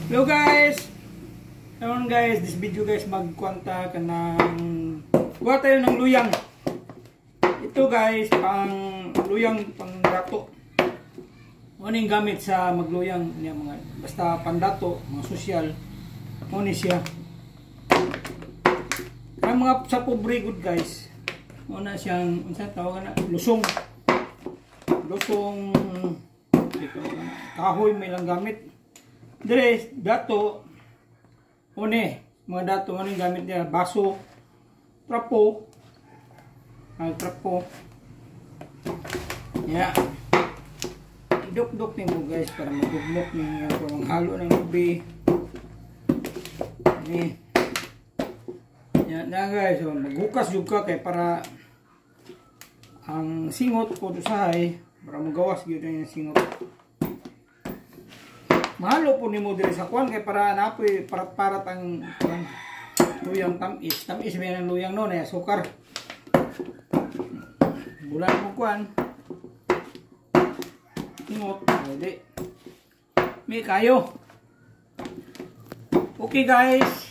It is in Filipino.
Hello guys! Ngayon guys, this video guys, magkwanta ka ng kuha tayo ng luyang. Ito guys, pang luyang pang dato. Ano yung gamit sa magluyang niya, mga basta pandato, mga sosyal. Ano siya? Ang mga sa pobre good guys. Una siyang, unsa tawag na, lusong. Lusong kahoy may lang gamit. Dire dato one mga dato ano yung gamit niya, baso, trapo, trapo. Yeah. Idok-dok ni mo guys para magugmok niyo yung halo ng lubi. Ni. Yan na guys, so, maghukas juga kay para ang singot ko usahay para magawas gyud yung singot. Mahalo po ni mo diri sa kwan kay para napoy parat-parat ang luyang tamis. Tamis may ng luyang no na sukar. Bulan mo kwan. Ingot, pwede. May kayo. Okay guys.